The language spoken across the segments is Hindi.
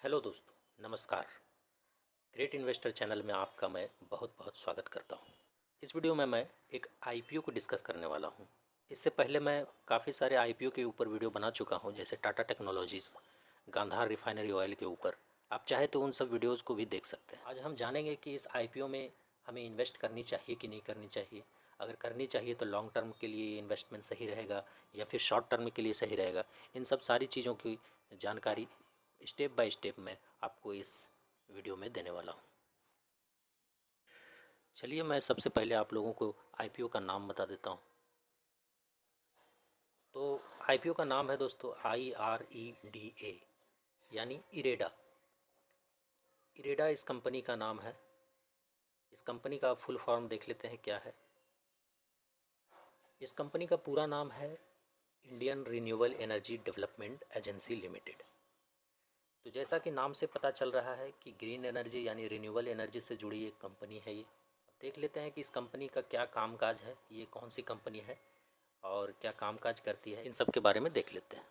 हेलो दोस्तों, नमस्कार। ग्रेट इन्वेस्टर चैनल में आपका मैं बहुत बहुत स्वागत करता हूं। इस वीडियो में मैं एक आईपीओ को डिस्कस करने वाला हूं। इससे पहले मैं काफ़ी सारे आईपीओ के ऊपर वीडियो बना चुका हूं, जैसे Tata technologies, Gandhar refinery oil के ऊपर। आप चाहे तो उन सब वीडियोज़ को भी देख सकते हैं। आज हम जानेंगे कि इस आईपीओ में हमें इन्वेस्ट करनी चाहिए कि नहीं करनी चाहिए। अगर करनी चाहिए तो लॉन्ग टर्म के लिए इन्वेस्टमेंट सही रहेगा या फिर शॉर्ट टर्म के लिए सही रहेगा। इन सब सारी चीज़ों की जानकारी स्टेप बाय स्टेप मैं आपको इस वीडियो में देने वाला हूँ। चलिए मैं सबसे पहले आप लोगों को आईपीओ का नाम बता देता हूँ। तो आईपीओ का नाम है दोस्तों IREDA, यानी इरेडा। इरेडा इस कंपनी का नाम है। इस कंपनी का फुल फॉर्म देख लेते हैं क्या है। इस कंपनी का पूरा नाम है Indian renewable energy development agency limited. तो जैसा कि नाम से पता चल रहा है कि ग्रीन एनर्जी यानी रिन्यूएबल एनर्जी से जुड़ी एक कंपनी है ये। अब देख लेते हैं कि इस कंपनी का क्या कामकाज है, ये कौन सी कंपनी है और क्या कामकाज करती है, इन सब के बारे में देख लेते हैं।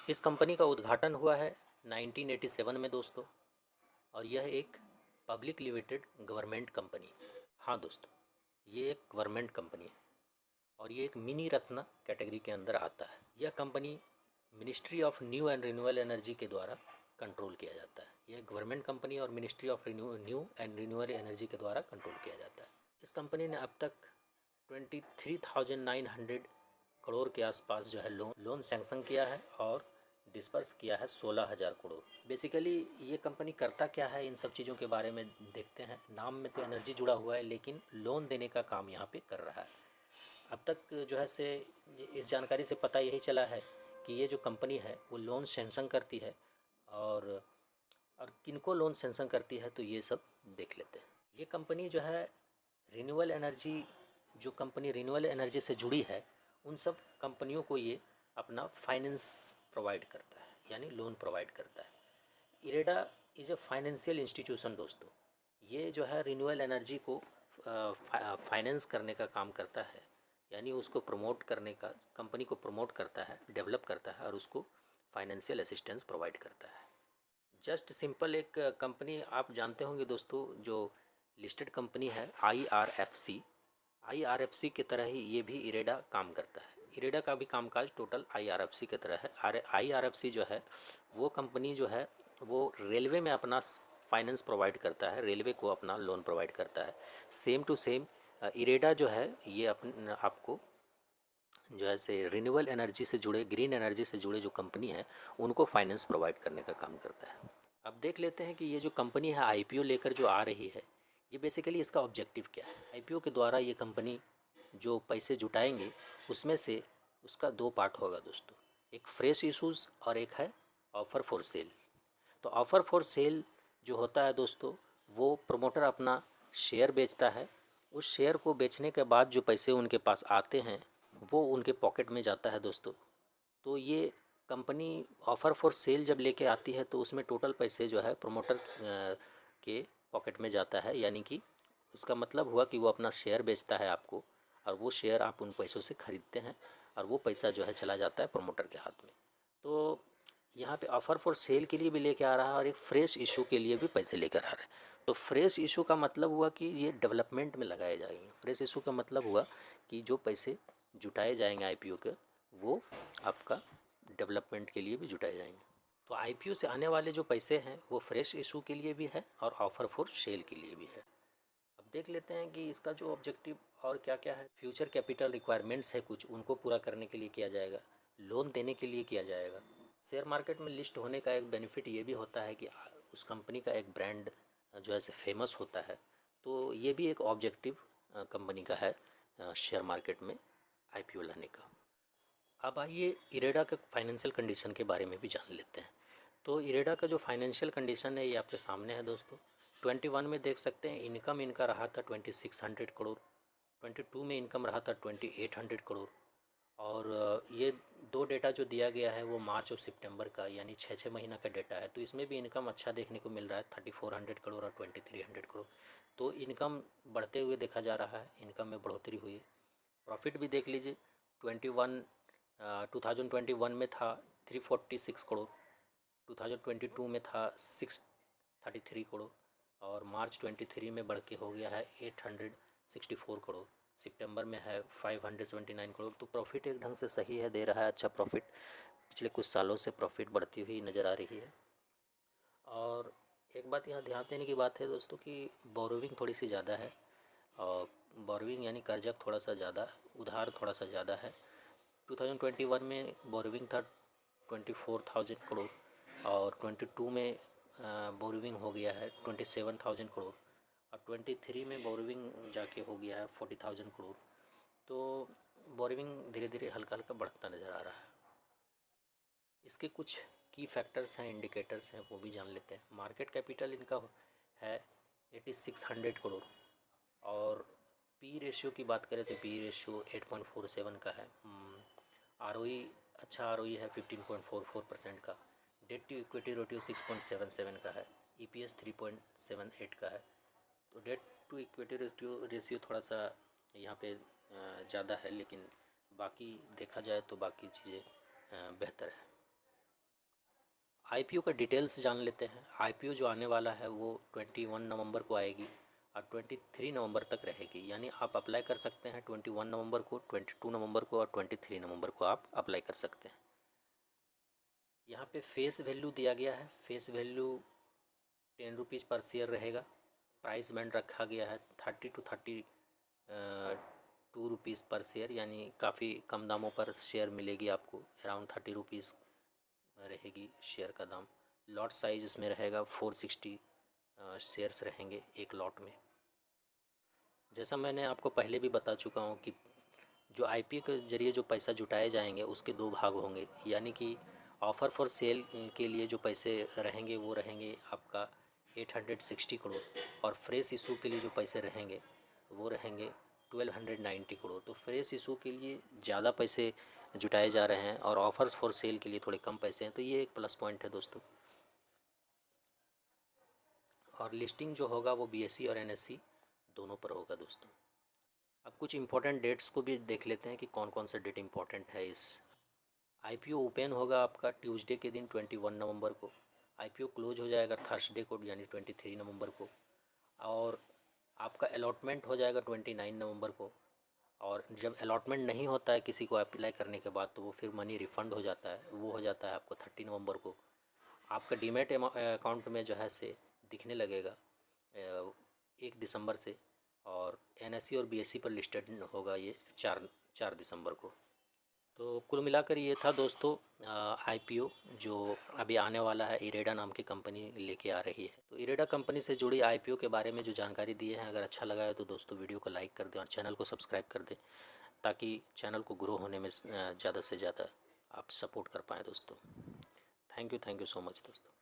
इस कंपनी का उद्घाटन हुआ है 1987 में दोस्तों, और यह एक पब्लिक लिमिटेड गवर्नमेंट कंपनी। हाँ दोस्तों, ये एक गवर्नमेंट कंपनी है और ये एक मिनी रत्न कैटेगरी के अंदर आता है। यह company ministry of new and renewable energy के द्वारा कंट्रोल किया जाता है। यह गवर्नमेंट कंपनी और ministry of new and renewable energy के द्वारा कंट्रोल किया जाता है। इस कंपनी ने अब तक 23,900 करोड़ के आसपास जो है लोन सैंक्शन किया है और डिस्पर्स किया है 16,000 करोड़। बेसिकली ये कंपनी करता क्या है, इन सब चीज़ों के बारे में देखते हैं। नाम में तो एनर्जी जुड़ा हुआ है, लेकिन लोन देने का काम यहाँ पे कर रहा है। अब तक जो है से इस जानकारी से पता यही चला है कि ये जो कंपनी है वो लोन सैंक्शन करती है, और किनको लोन सैंक्शन करती है तो ये सब देख लेते हैं। ये कंपनी जो है रिन्यूएबल एनर्जी, जो कंपनी रिन्यूएबल एनर्जी से जुड़ी है उन सब कंपनियों को ये अपना फाइनेंस प्रोवाइड करता है, यानी लोन प्रोवाइड करता है। IREDA is a financial institution दोस्तों। ये जो है रिन्यूएबल एनर्जी को फाइनेंस करने का काम करता है, यानी उसको प्रमोट करने का, कंपनी को प्रमोट करता है, डेवलप करता है और उसको फाइनेंशियल असिस्टेंस प्रोवाइड करता है। जस्ट सिंपल एक कंपनी आप जानते होंगे दोस्तों, जो लिस्टेड कंपनी है आईआरएफसी की तरह ही ये भी इरेडा काम करता है। इरेडा का भी कामकाज टोटल आईआरएफसी की तरह है। आईआरएफसी जो है वो कंपनी जो है वो रेलवे में अपना फाइनेंस प्रोवाइड करता है, रेलवे को अपना लोन प्रोवाइड करता है। सेम टू सेम इरेडा जो है ये आपको जो है से रिन्यूएबल एनर्जी से जुड़े, ग्रीन एनर्जी से जुड़े जो कंपनी है उनको फाइनेंस प्रोवाइड करने का काम करता है। अब देख लेते हैं कि ये जो कंपनी है आईपीओ लेकर जो आ रही है, ये बेसिकली इसका ऑब्जेक्टिव क्या है। आईपीओ के द्वारा ये कंपनी जो पैसे जुटाएंगे उसमें से उसका दो पार्ट होगा दोस्तों, एक फ्रेश इशूज़ और एक है ऑफ़र फॉर सेल। तो ऑफ़र फॉर सेल जो होता है दोस्तों, वो प्रमोटर अपना शेयर बेचता है। उस शेयर को बेचने के बाद जो पैसे उनके पास आते हैं वो उनके पॉकेट में जाता है दोस्तों। तो ये कंपनी ऑफ़र फॉर सेल जब लेके आती है तो उसमें टोटल पैसे जो है प्रमोटर के पॉकेट में जाता है, यानी कि उसका मतलब हुआ कि वो अपना शेयर बेचता है आपको, और वो शेयर आप उन पैसों से ख़रीदते हैं और वो पैसा जो है चला जाता है प्रमोटर के हाथ में। तो यहाँ पे ऑफ़र फॉर सेल के लिए भी लेके आ रहा है और एक फ्रेश इशू के लिए भी पैसे लेकर आ रहा है। तो फ्रेश इशू का मतलब हुआ कि ये डेवलपमेंट में लगाए जाएंगे। फ्रेश इशू का मतलब हुआ कि जो पैसे जुटाए जाएंगे आईपीओ के, वो आपका डेवलपमेंट के लिए भी जुटाए जाएंगे। तो आईपीओ से आने वाले जो पैसे हैं वो फ्रेश इशू के लिए भी है और ऑफ़र फॉर सेल के लिए भी है। अब देख लेते हैं कि इसका जो ऑब्जेक्टिव और क्या क्या है। फ्यूचर कैपिटल रिक्वायरमेंट्स है कुछ, उनको पूरा करने के लिए किया जाएगा, लोन देने के लिए किया जाएगा। शेयर मार्केट में लिस्ट होने का एक बेनिफिट ये भी होता है कि उस कंपनी का एक ब्रांड जो है फेमस होता है। तो ये भी एक ऑब्जेक्टिव कंपनी का है शेयर मार्केट में आईपीओ लाने का। अब आइए इरेडा के फाइनेंशियल कंडीशन के बारे में भी जान लेते हैं। तो इरेडा का जो फाइनेंशियल कंडीशन है ये आपके सामने है दोस्तों। 21 में देख सकते हैं इनकम इनका रहा था 2600 करोड़, 22 में इनकम रहा था 2800 करोड़, और ये दो डेटा जो दिया गया है वो मार्च और सितंबर का, यानी 6 महीना का डेटा है। तो इसमें भी इनकम अच्छा देखने को मिल रहा है, 3400 करोड़ और 2300 करोड़। तो इनकम बढ़ते हुए देखा जा रहा है, इनकम में बढ़ोतरी हुई है। प्रॉफिट भी देख लीजिए, 2021 में था 346 करोड़, 2022 में था 633 करोड़ और मार्च 23 में बढ़ के हो गया है 864 करोड़, सितंबर में है 579 करोड़। तो प्रॉफिट एक ढंग से सही है, दे रहा है अच्छा प्रॉफिट। पिछले कुछ सालों से प्रॉफिट बढ़ती हुई नज़र आ रही है। और एक बात यहाँ ध्यान देने की बात है दोस्तों कि बोरोविंग थोड़ी सी ज़्यादा है, और बोरोविंग यानी कर्जा थोड़ा सा ज़्यादा, उधार थोड़ा सा ज़्यादा है। 2021 में बोरोविंग था 24,000 करोड़ और 22 में बोरोविंग हो गया है 27,000 करोड़ और 23 में बोरोविंग जाके हो गया है 40,000 करोड़। तो बोरोविंग धीरे धीरे हल्का हल्का बढ़ता नज़र आ रहा है। इसके कुछ की फैक्टर्स हैं, इंडिकेटर्स हैं, वो भी जान लेते हैं। मार्केट कैपिटल इनका है 8600 करोड़ और पी रेशियो की बात करें तो पी रेशियो 8.47 का है। आरओई अच्छा आरओई है 15.44% का। डेट टू इक्विटी रेशियो 6.77 का है। ईपीएस 3.78 का है। तो डेट टू इक्विटी रेशियो थोड़ा सा यहाँ पे ज़्यादा है, लेकिन बाकी देखा जाए तो बाकी चीज़ें बेहतर है। आईपीओ का डिटेल्स जान लेते हैं। आईपीओ जो आने वाला है वो 21 नवंबर को आएगी और 23 नवंबर तक रहेगी, यानी आप अप्लाई कर सकते हैं 21 नवंबर को, 22 नवंबर को और 23 नवंबर को आप अप्लाई कर सकते हैं। यहाँ पे फेस वैल्यू दिया गया है। फेस वैल्यू 10 रुपीज़ पर शेयर रहेगा। प्राइस बैंड रखा गया है 30 to 32 रुपीज़ पर शेयर, यानी काफ़ी कम दामों पर शेयर मिलेगी आपको। अराउंड 30 रुपीज़ रहेगी शेयर का दाम। लॉट साइज इसमें रहेगा 460 शेयर्स रहेंगे एक लॉट में। जैसा मैंने आपको पहले भी बता चुका हूँ कि जो आईपीओ के ज़रिए जो पैसा जुटाए जाएंगे उसके दो भाग होंगे, यानी कि ऑफ़र फॉर सेल के लिए जो पैसे रहेंगे वो रहेंगे आपका 860 करोड़ और फ्रेश इशू के लिए जो पैसे रहेंगे वो रहेंगे 1290 करोड़। तो फ्रेश इशू के लिए ज़्यादा पैसे जुटाए जा रहे हैं और ऑफर्स फॉर सेल के लिए थोड़े कम पैसे हैं, तो ये एक प्लस पॉइंट है दोस्तों। और लिस्टिंग जो होगा वो बीएसई और एनएसई दोनों पर होगा दोस्तों। अब कुछ इंपॉर्टेंट डेट्स को भी देख लेते हैं कि कौन कौन सा डेट इंपॉर्टेंट है। इस आईपीओ ओपन होगा आपका ट्यूसडे के दिन 21 नवंबर को। आईपीओ क्लोज हो जाएगा थर्सडे को यानी 23 नवंबर को। और आपका अलॉटमेंट हो जाएगा 29 नवंबर को। और जब अलॉटमेंट नहीं होता है किसी को अप्लाई करने के बाद तो वो फिर मनी रिफ़ंड हो जाता है, वो हो जाता है आपको 30 नवंबर को। आपका डीमैट अकाउंट में जो है से दिखने लगेगा 1 दिसंबर से। और एनएसई और बीएसई पर लिस्टेड होगा ये 4 दिसंबर को। तो कुल मिलाकर ये था दोस्तों आईपीओ जो अभी आने वाला है। इरेडा नाम की कंपनी लेके आ रही है। तो इरेडा कंपनी से जुड़ी आईपीओ के बारे में जो जानकारी दी है, अगर अच्छा लगा है तो दोस्तों वीडियो को लाइक कर दें और चैनल को सब्सक्राइब कर दें, ताकि चैनल को ग्रो होने में ज़्यादा से ज़्यादा आप सपोर्ट कर पाएँ दोस्तों। थैंक यू सो मच दोस्तों।